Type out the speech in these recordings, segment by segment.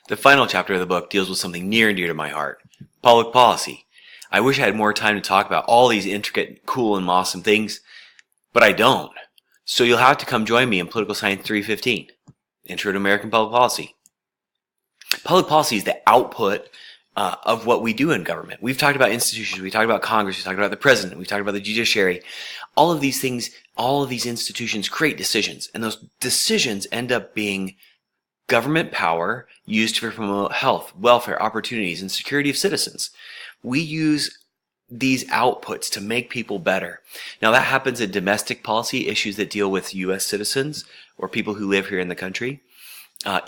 The final chapter of the book deals with something near and dear to my heart, public policy. I wish I had more time to talk about all these intricate, cool, and awesome things, but I don't. So you'll have to come join me in Political Science 315, Intro to American Public Policy. Public policy is the output of what we do in government. We've talked about institutions, we talked about Congress, we talked about the president, we've talked about the judiciary. All of these things, all of these institutions create decisions, and those decisions end up being government power used to promote health, welfare, opportunities, and security of citizens. We use these outputs to make people better. Now that happens in domestic policy, issues that deal with U.S. citizens or people who live here in the country.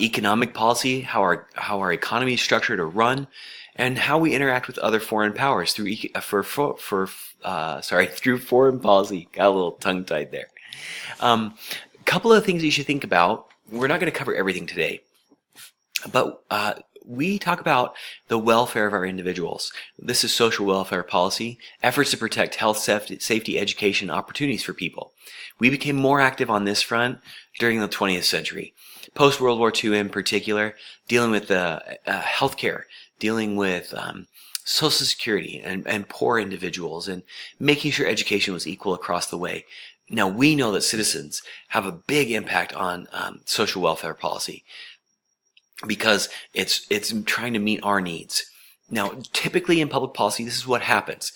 Economic policy, how our economy is structured or run, and how we interact with other foreign powers through through foreign policy. Got a little tongue-tied there. A couple of things you should think about. We're not going to cover everything today, but we talk about the welfare of our individuals. This is social welfare policy, efforts to protect health, safety, education, opportunities for people. We became more active on this front during the 20th century. Post-World War II in particular, dealing with healthcare, dealing with Social Security and poor individuals, and making sure education was equal across the way. Now, we know that citizens have a big impact on social welfare policy because it's trying to meet our needs. Now, typically in public policy, this is what happens.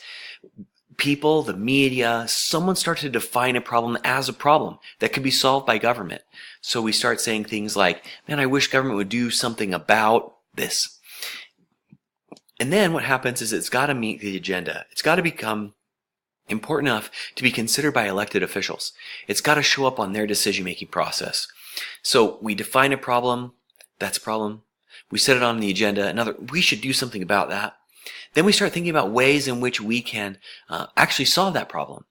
People, the media, someone starts to define a problem as a problem that could be solved by government. So we start saying things like, man, I wish government would do something about this. And then what happens is it's got to meet the agenda. It's got to become important enough to be considered by elected officials. It's got to show up on their decision-making process. So we define a problem. That's a problem. We set it on the agenda. We should do something about that. Then we start thinking about ways in which we can actually solve that problem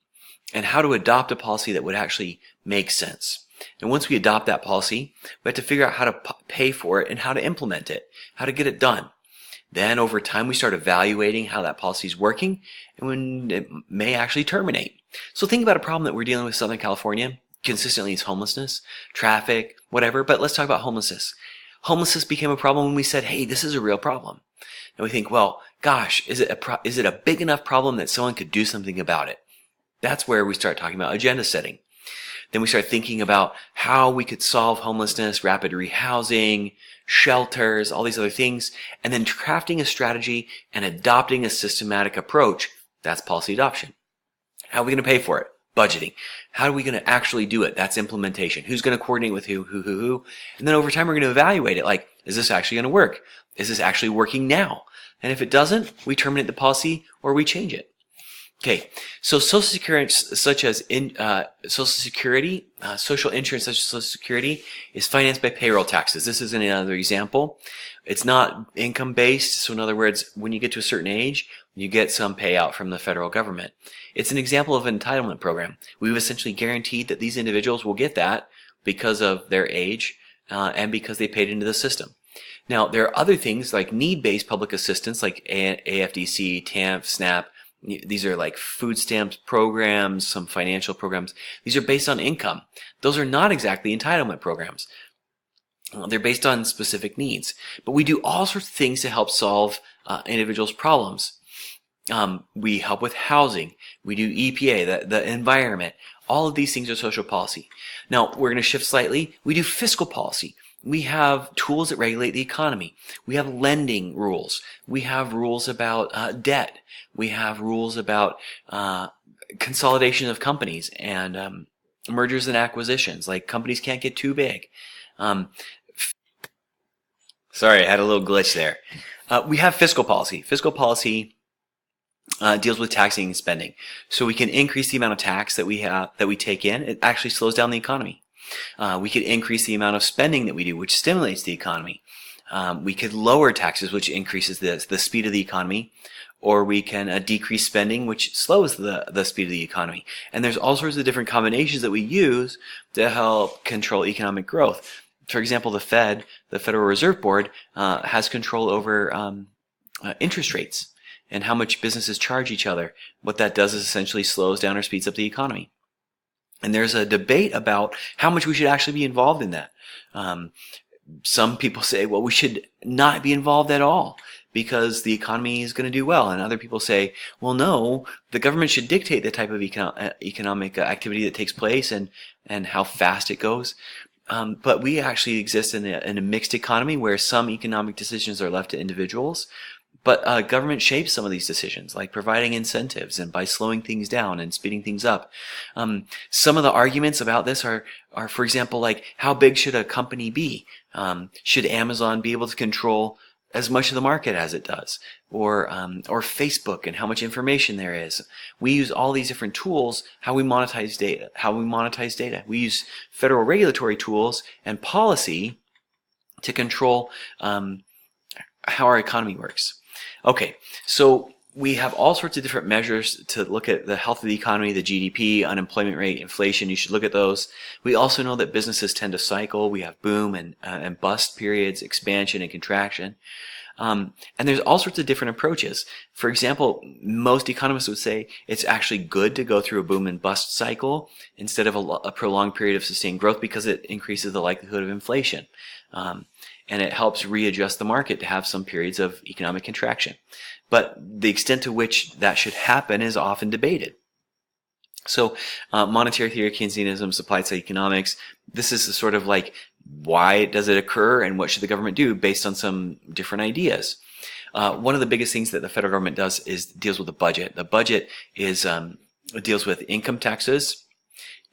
and how to adopt a policy that would actually make sense. And once we adopt that policy, we have to figure out how to pay for it and how to implement it, how to get it done. Then over time, we start evaluating how that policy is working and when it may actually terminate. So think about a problem that we're dealing with in Southern California. Consistently, it's homelessness, traffic, whatever. But let's talk about homelessness. Homelessness became a problem when we said, hey, this is a real problem. And we think, well, gosh, is it a big enough problem that someone could do something about it? That's where we start talking about agenda setting. Then we start thinking about how we could solve homelessness, rapid rehousing, shelters, all these other things, and then crafting a strategy and adopting a systematic approach. That's policy adoption. How are we going to pay for it? Budgeting. How are we going to actually do it? That's implementation. Who's going to coordinate with who? And then over time, we're going to evaluate it. Like, is this actually going to work? Is this actually working now? And if it doesn't, we terminate the policy or we change it. Okay, so Social Security, such as Social Security, social insurance such as Social Security, is financed by payroll taxes. This is another example. It's not income based, so in other words, when you get to a certain age, you get some payout from the federal government. It's an example of an entitlement program. We've essentially guaranteed that these individuals will get that because of their age and because they paid into the system. Now, there are other things like need-based public assistance, like AFDC, TAMP, SNAP. These are like food stamps programs, some financial programs. These are based on income. Those are not exactly entitlement programs. They're based on specific needs. But we do all sorts of things to help solve individuals' problems. We help with housing. We do EPA, the environment. All of these things are social policy. Now, we're going to shift slightly. We do fiscal policy. We have tools that regulate the economy. We have lending rules. We have rules about debt. We have rules about consolidation of companies and mergers and acquisitions. Like companies can't get too big. Sorry, I had a little glitch there. We have fiscal policy. Fiscal policy deals with taxing and spending. So we can increase the amount of tax that we take in. It actually slows down the economy. We could increase the amount of spending that we do, which stimulates the economy. We could lower taxes, which increases the speed of the economy, or we can decrease spending, which slows the speed of the economy. And there's all sorts of different combinations that we use to help control economic growth. For example, the Federal Reserve Board, has control over interest rates and how much businesses charge each other. What that does is essentially slows down or speeds up the economy. And there's a debate about how much we should actually be involved in that. some people say, well, we should not be involved at all because the economy is going to do well. And other people say, well, no, the government should dictate the type of economic activity that takes place and how fast it goes. But we actually exist in a mixed economy where some economic decisions are left to individuals. But government shapes some of these decisions, like providing incentives and by slowing things down and speeding things up. Some of the arguments about this are, for example, like how big should a company be? Should Amazon be able to control as much of the market as it does? Or Facebook and how much information there is. We use all these different tools, how we monetize data. We use federal regulatory tools and policy to control how our economy works. Okay, so we have all sorts of different measures to look at the health of the economy, the GDP, unemployment rate, inflation. You should look at those. We also know that businesses tend to cycle. We have boom and bust periods, expansion and contraction. And there's all sorts of different approaches. For example, most economists would say it's actually good to go through a boom and bust cycle instead of a prolonged period of sustained growth because it increases the likelihood of inflation. And it helps readjust the market to have some periods of economic contraction. But the extent to which that should happen is often debated. So monetary theory, Keynesianism, supply side economics, this is the sort of like why does it occur and what should the government do based on some different ideas. One of the biggest things that the federal government does is deals with the budget. The budget deals with income taxes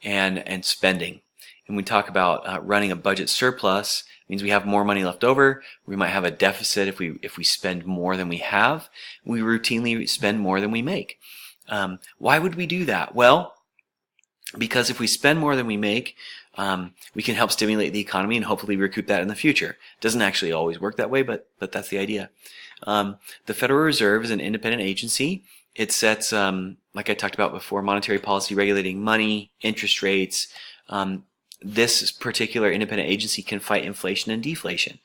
and spending. And we talk about running a budget surplus. It means we have more money left over. We might have a deficit if we spend more than we have. We routinely spend more than we make. Why would we do that? Well, because if we spend more than we make, we can help stimulate the economy and hopefully recoup that in the future. It doesn't actually always work that way, but that's the idea. The Federal Reserve is an independent agency. It sets, like I talked about before, monetary policy regulating money, interest rates. This particular independent agency can fight inflation and deflation,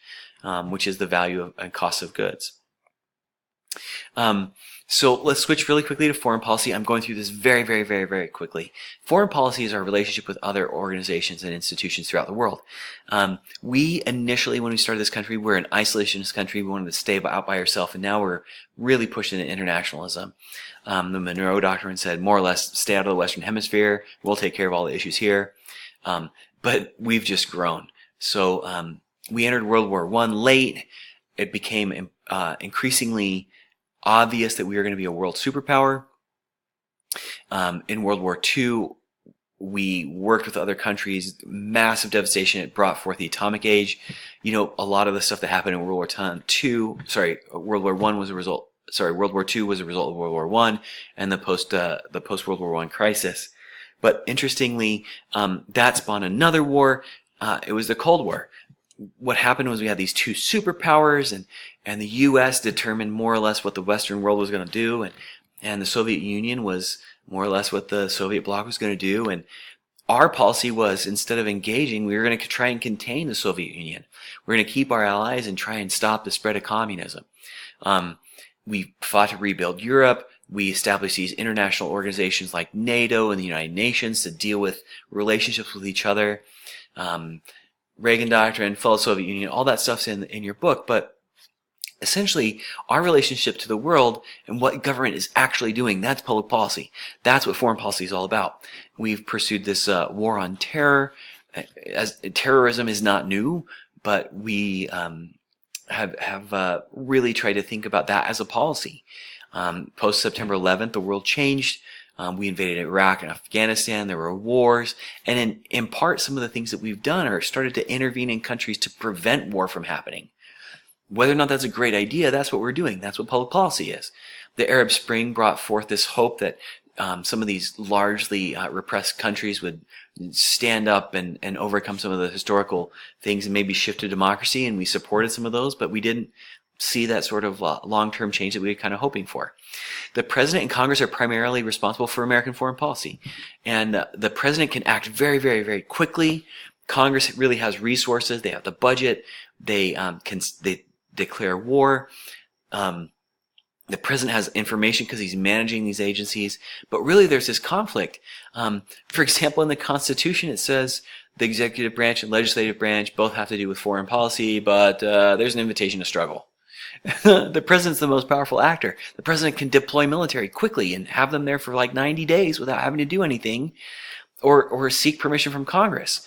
which is the value and cost of goods. So let's switch really quickly to foreign policy. I'm going through this very, very, very, very quickly. Foreign policy is our relationship with other organizations and institutions throughout the world. We initially, when we started this country, we're an isolationist country. We wanted to stay out by ourselves, and now we're really pushing into internationalism. The Monroe Doctrine said, more or less, stay out of the Western Hemisphere. We'll take care of all the issues here. But we've just grown. So we entered World War I late. It became increasingly obvious that we were going to be a world superpower. In World War II, we worked with other countries. Massive devastation. It brought forth the atomic age. You know, a lot of the stuff that happened in World War I was a result. World War II was a result of World War I and the post World War I crisis. But interestingly, that spawned another war. It was the Cold War. What happened was we had these two superpowers, and the U.S. determined more or less what the Western world was going to do, and the Soviet Union was more or less what the Soviet bloc was going to do. And our policy was, instead of engaging, we were going to try and contain the Soviet Union. We're going to keep our allies and try and stop the spread of communism. We fought to rebuild Europe. We established these international organizations like NATO and the United Nations to deal with relationships with each other. Reagan Doctrine, fellow Soviet Union, all that stuff's in your book. But essentially, our relationship to the world and what government is actually doing, that's public policy. That's what foreign policy is all about. We've pursued this war on terror. As terrorism is not new, but we have really tried to think about that as a policy. Post September 11th, the world changed. We invaded Iraq and Afghanistan. There were wars. And in part, some of the things that we've done are started to intervene in countries to prevent war from happening. Whether or not that's a great idea, that's what we're doing. That's what public policy is. The Arab Spring brought forth this hope that some of these largely repressed countries would stand up and overcome some of the historical things and maybe shift to democracy. And we supported some of those, but we didn't see that sort of long-term change that we were kind of hoping for. The president and Congress are primarily responsible for American foreign policy. And the president can act very, very, very quickly. Congress really has resources. They have the budget. They declare war. The president has information because he's managing these agencies, but really there's this conflict. For example, in the Constitution, it says the executive branch and legislative branch both have to do with foreign policy, but there's an invitation to struggle. The president's the most powerful actor. The president can deploy military quickly and have them there for like 90 days without having to do anything, or seek permission from Congress.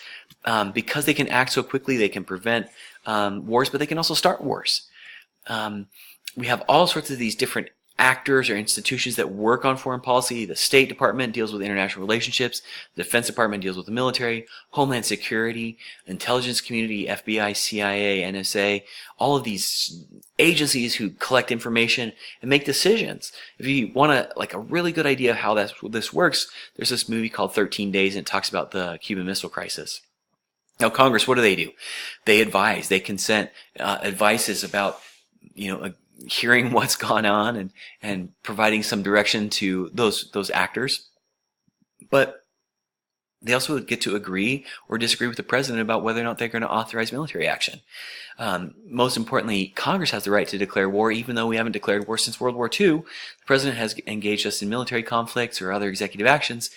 Because they can act so quickly, they can prevent wars, but they can also start wars. We have all sorts of these different actors or institutions that work on foreign policy. The State Department deals with international relationships. The Defense Department deals with the military, Homeland Security, intelligence community, FBI, CIA, NSA, all of these agencies who collect information and make decisions. If you want a really good idea of how this works, there's this movie called 13 Days, and it talks about the Cuban Missile Crisis. Now, Congress, what do? They advise, they consent. Advice is about, hearing what's gone on and providing some direction to those actors. But they also get to agree or disagree with the president about whether or not they're going to authorize military action. Most importantly, Congress has the right to declare war, even though we haven't declared war since World War II. The president has engaged us in military conflicts or other executive actions.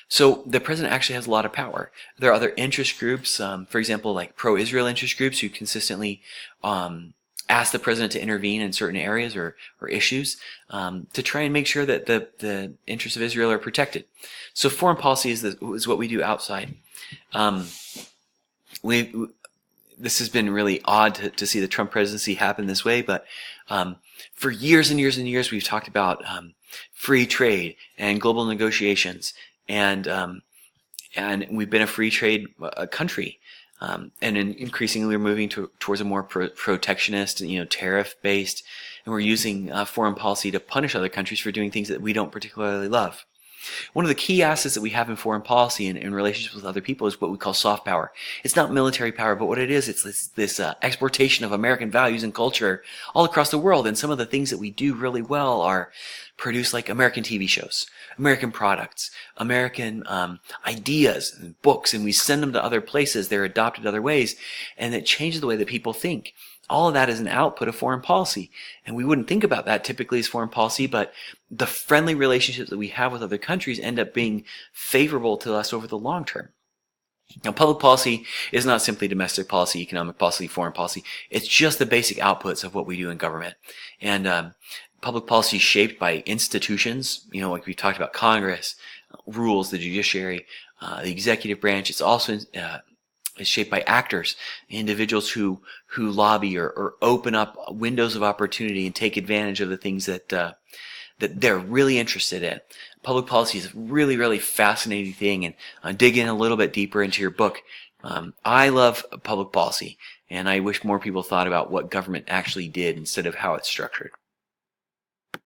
So the president actually has a lot of power. There are other interest groups, for example, like pro-Israel interest groups who consistently ask the president to intervene in certain areas or issues to try and make sure that the interests of Israel are protected. So foreign policy is what we do outside. This has been really odd to see the Trump presidency happen this way, but for years and years and years we've talked about free trade and global negotiations, and we've been a free trade country. And increasingly we're moving towards a more protectionist, tariff-based, and we're using foreign policy to punish other countries for doing things that we don't particularly love. One of the key assets that we have in foreign policy and in relationships with other people is what we call soft power. It's not military power, but what it is, it's this exportation of American values and culture all across the world. And some of the things that we do really well are produce like American TV shows, American products, American ideas and books, and we send them to other places. They're adopted other ways, and it changes the way that people think. All of that is an output of foreign policy, and we wouldn't think about that typically as foreign policy, but the friendly relationships that we have with other countries end up being favorable to us over the long term. Now, public policy is not simply domestic policy, economic policy, foreign policy. It's just the basic outputs of what we do in government. And public policy is shaped by institutions, like we talked about, Congress, rules, the judiciary, the executive branch. It's also is shaped by actors, individuals who lobby or open up windows of opportunity and take advantage of the things that they're really interested in. Public policy is a really, really fascinating thing, and dig in a little bit deeper into your book. I love public policy, and I wish more people thought about what government actually did instead of how it's structured.